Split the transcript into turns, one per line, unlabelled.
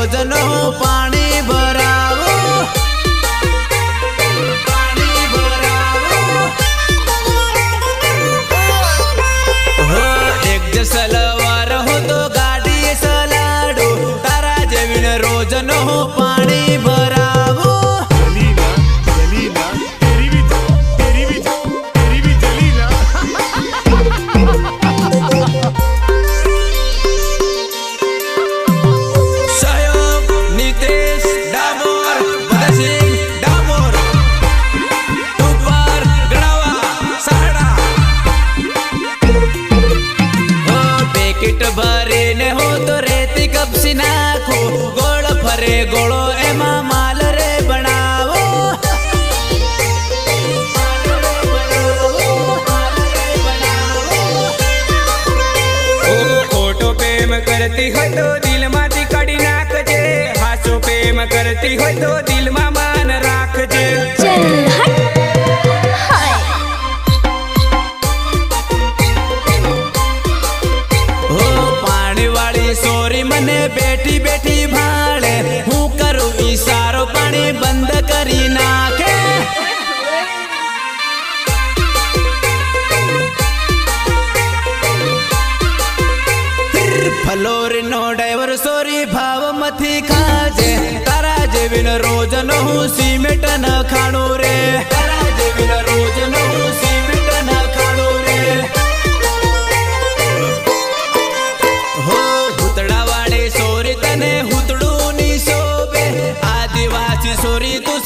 રોજનો પાણી ભરાવો સલવાર હો તો ગાડી સલાડો તારા જેવીને રોજનો પાણી ભરાવો સહયોગ નીતેશ ડામોર ભગતસિંહ ડામોર ઉપર ગણાવા સાડા પેકેટ ભરીને હો તો રેતી કપસી નાખો ગોળ ફરે ગોળો એમાં માલ રે બનાવો
ખોટો પ્રેમ કરતી હોય તો દિલમાંથી કાઢી નાખજે હાચો પ્રેમ કરતી હોય તો દિલમાં માન રાખજે
સોરી મને બેઠી બેઠી ભાળે હું કરું ઈશારો પાણી બંધ કરી નાખે ફલોરી નો ડ્રાઈવર સોરી ભાવ મથી ખાજે તારા જેવીને રોજનો હું સિમેન્ટ ન ખાણું રે તારા જેવીને રોજનો હું સિમેન્ટ ન ખાણું રે સોરી તને હુતડું ની શોભે આદિવાસી સોરી તું